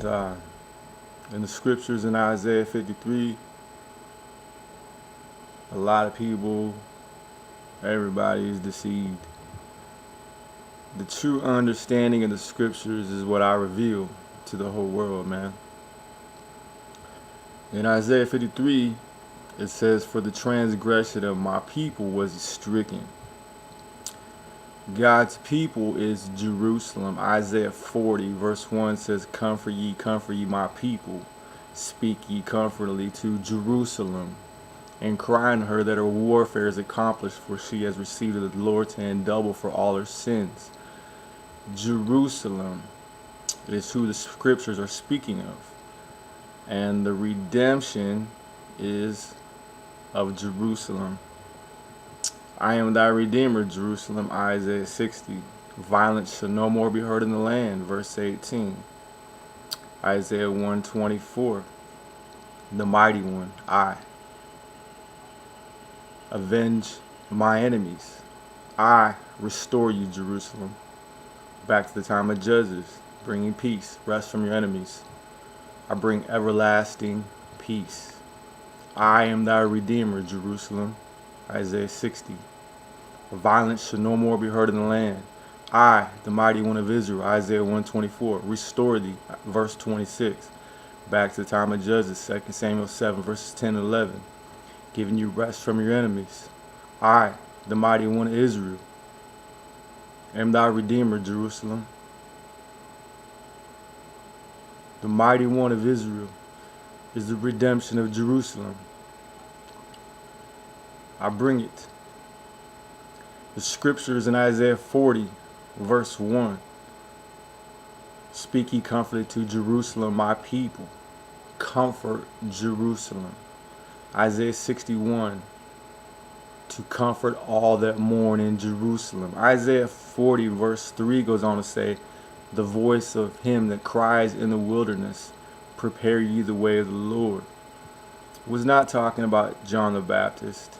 And in the scriptures in Isaiah 53, a lot of people, everybody is deceived. The true understanding of the scriptures is what I reveal to the whole world, man. In Isaiah 53, it says, "For the transgression of my people was stricken." God's people is Jerusalem. Isaiah 40 verse 1 says, comfort ye, my people. Speak ye comfortably to Jerusalem, and cry unto her that her warfare is accomplished, for she has received of the Lord's hand double for all her sins. Jerusalem is who the scriptures are speaking of. And the redemption is of Jerusalem. I am thy Redeemer, Jerusalem, Isaiah 60. Violence shall no more be heard in the land, verse 18. Isaiah 124. The mighty one, I. Avenge my enemies. I restore you, Jerusalem. Back to the time of Judges, bringing peace, rest from your enemies. I bring everlasting peace. I am thy Redeemer, Jerusalem, Isaiah 60. Violence shall no more be heard in the land. I, the mighty one of Israel, Isaiah 124, restore thee, verse 26. Back to the time of Judges, 2 Samuel 7, verses 10 and 11. Giving you rest from your enemies. I, the mighty one of Israel, am thy Redeemer, Jerusalem. The mighty one of Israel is the redemption of Jerusalem. I bring it. The scriptures in Isaiah 40, verse 1. Speak ye comfortably to Jerusalem, my people. Comfort Jerusalem. Isaiah 61. To comfort all that mourn in Jerusalem. Isaiah 40, verse 3 goes on to say, the voice of him that cries in the wilderness, prepare ye the way of the Lord. It was not talking about John the Baptist.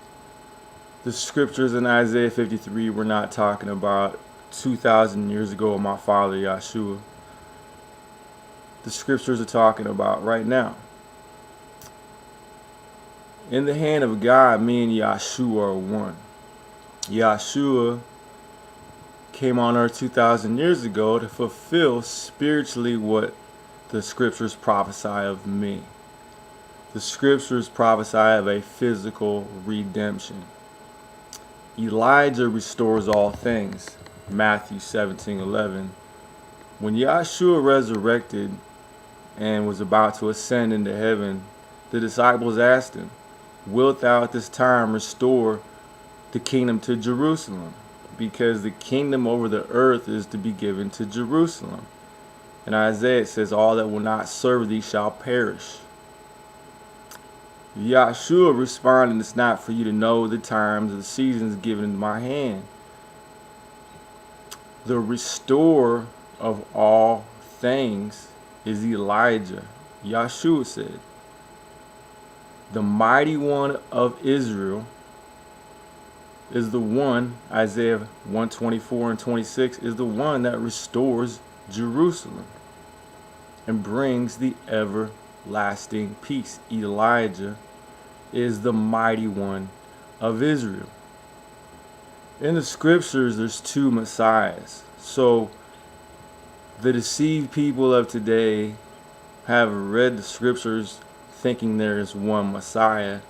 The scriptures in Isaiah 53 were not talking about 2,000 years ago with my father Yahshua. The scriptures are talking about right now. In the hand of God, me and Yahshua are one. Yahshua came on earth 2,000 years ago to fulfill spiritually what the scriptures prophesy of me. The scriptures prophesy of a physical redemption. Elijah restores all things, Matthew 17:11. When Yahshua resurrected and was about to ascend into heaven, the disciples asked him, wilt thou at this time restore the kingdom to Jerusalem? Because the kingdom over the earth is to be given to Jerusalem. In Isaiah it says, all that will not serve thee shall perish. Yahshua responded, it's not for you to know the times or the seasons given in my hand. The restorer of all things is Elijah. Yahshua said, the mighty one of Israel is the one, Isaiah 124 and 26, is the one that restores Jerusalem and brings the everlasting peace. Elijah is the mighty one of Israel. In the scriptures, there's two messiahs. So the deceived people of today have read the scriptures thinking there is one Messiah,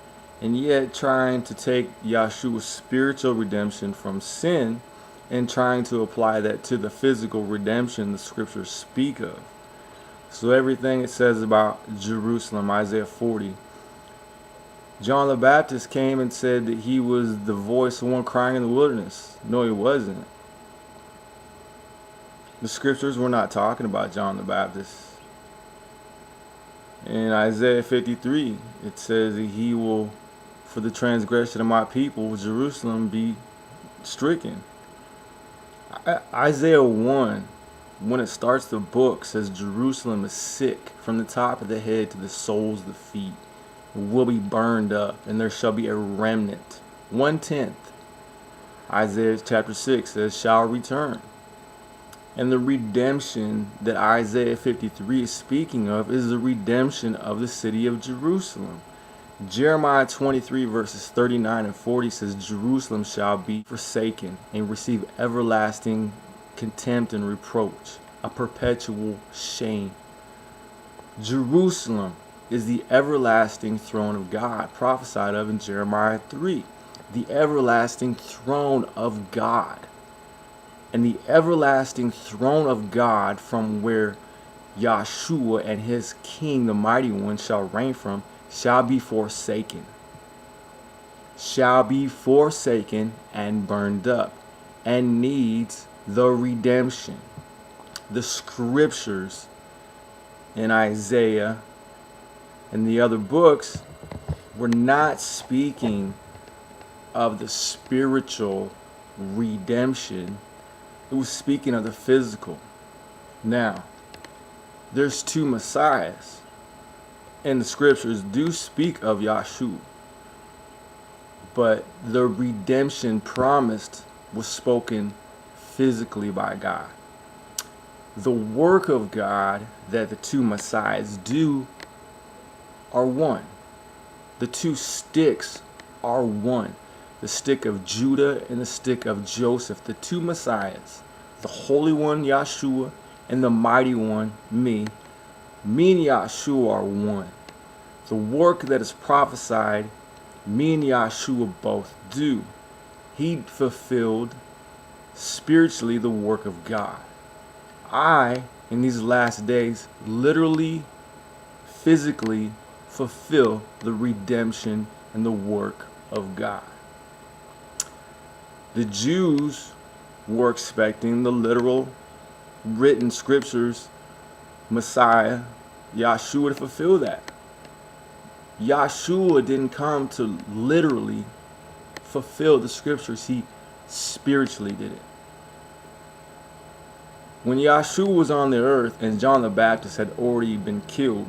and yet trying to take Yahshua's spiritual redemption from sin and trying to apply that to the physical redemption the scriptures speak of. So everything it says about Jerusalem, Isaiah 40, John the Baptist came and said that he was the voice of one crying in the wilderness. No, he wasn't. The scriptures were not talking about John the Baptist. In Isaiah 53, it says that he will, for the transgression of my people, Jerusalem be stricken. Isaiah 1, when it starts the book, says Jerusalem is sick from the top of the head to the soles of the feet. It will be burned up, and there shall be a remnant. 1/10. Isaiah chapter 6 says, shall return. And the redemption that Isaiah 53 is speaking of is the redemption of the city of Jerusalem. Jeremiah 23 verses 39 and 40 says, Jerusalem shall be forsaken and receive everlasting contempt and reproach, a perpetual shame. Jerusalem is the everlasting throne of God, prophesied of in Jeremiah 3. The everlasting throne of God. And the everlasting throne of God, from where Yahshua and his king, the mighty one, shall reign from, shall be forsaken. Shall be forsaken and burned up, and needs the redemption. The scriptures in Isaiah and the other books were not speaking of the spiritual redemption. It was speaking of the physical. Now, there's two messiahs, and the scriptures do speak of Yahshua, but the redemption promised was spoken physically by God. The work of God that the two messiahs do are one. The two sticks are one. The stick of Judah and the stick of Joseph, the two messiahs, the Holy One, Yahshua, and the Mighty One, me. Me and Yahshua are one. The work that is prophesied, me and Yahshua both do. He fulfilled spiritually the work of God. I, in these last days, literally, physically fulfill the redemption and the work of God. The Jews were expecting the literal written scriptures, Messiah, Yahshua, to fulfill that. Yahshua didn't come to literally fulfill the scriptures. He spiritually did it. When Yahshua was on the earth and John the Baptist had already been killed,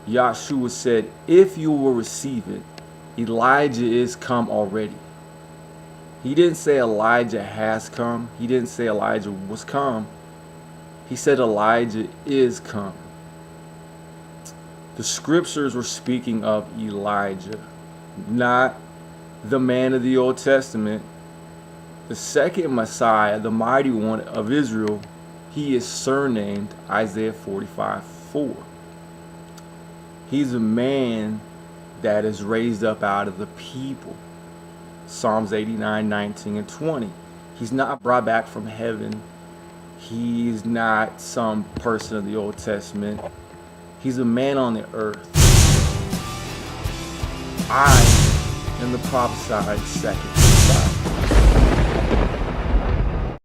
Yahshua said, if you will receive it, Elijah is come already. He didn't say Elijah has come. He didn't say Elijah was come. He said Elijah is come. The scriptures were speaking of Elijah, not the man of the Old Testament. The second Messiah, the mighty one of Israel, he is surnamed Isaiah 45:4. He's a man that is raised up out of the people. Psalms 89:19 and 20. He's not brought back from heaven. He's not some person of the Old Testament. He's a man on the earth. I am the prophesied second.